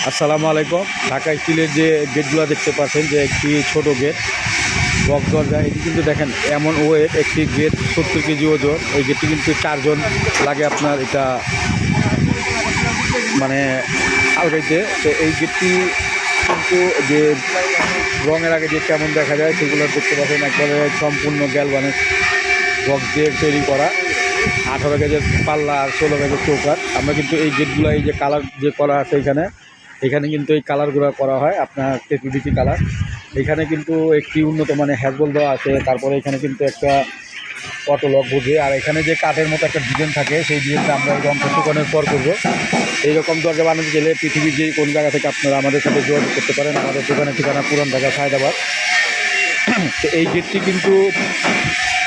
আসসালামু আলাইকুম। ঢাকা স্টিলের যে গেটগুলো দেখতে পাচ্ছেন, যে একটি ছোট গেট বক্স দরজা, এটি কিন্তু দেখেন এমন ওয়েট, একটি গেট 70 কেজি ওজন। এই গেটটি কিন্তু 4 জন লাগে আপনার এটা মানে আলগাইতে। তো এই গেটটি কিন্তু যে রঙের আগে যে কেমন দেখা যায় সেগুলো দেখতে পাচ্ছেন, একবারে সম্পূর্ণ গ্যালভানিক বক্স দিয়ে তৈরি করা, 18 গেজের পাল্লা আর 16 গেজের চৌকাঠ। আমরা কিন্তু এই গেটগুলো, এই যে কালার যে করা আছে এখানে কিন্তু এই কালারগুলো করা হয় আপনার টেকনিটি কালার। এখানে কিন্তু একটি উন্নত মানে হ্যাজবল দেওয়া আছে, তারপরে এখানে কিন্তু একটা অটো লক বুঝে, আর এখানে যে কাঠের মতো একটা ডিজাইন থাকে, সেই ডিজাইনটা আমরা এই রঙটা শুকানোর পর করবো। এইরকম দরজা বানাতে গেলে পৃথিবীর যে কোন জায়গা থেকে আপনারা আমাদের সাথে যোগাযোগ করতে পারেন। আমাদের দোকানের ঠিকানা পুরান ঢাকা সায়দাবাদ। তো এই গেটটি কিন্তু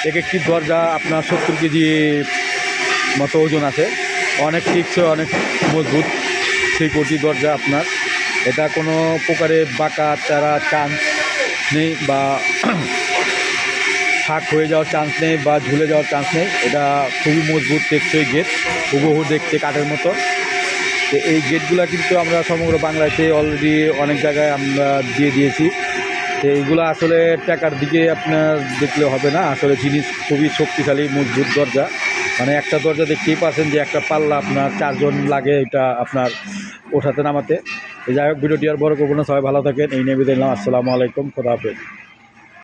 এক একটি দরজা আপনার 70 কেজি মতো ওজন আছে, অনেক টিকছে, অনেক মজবুত সেই কোটি দরজা আপনার। এটা কোনো প্রকারে বাঁকা চারা চান্স নেই বা ফাঁক হয়ে যাওয়ার চান্স নেই বা ঝুলে যাওয়ার চান্স নেই। এটা খুবই মজবুত টেকসই গেট, হুবহু দেখতে কাঠের মতো। তো এই গেটগুলো কিন্তু আমরা সমগ্র বাংলাদেশে অলরেডি অনেক জায়গায় আমরা দিয়ে দিয়েছি। তো এইগুলো আসলে টাকার দিকে আপনার দেখলে হবে না, আসলে জিনিস খুবই শক্তিশালী মজবুত দরজা। মানে একটা দরজা দেখতেই পাচ্ছেন যে একটা পাল্লা আপনার 4 জন লাগে এটা আপনার ওঠাতে নামাতে। যাই হোক, ভিডিওটি আর বড় করবো না, সবাই ভালো থাকেন, এই নিয়ে বিদায় নিলাম। আসসালামু আলাইকুম, খোদা হাফেজ।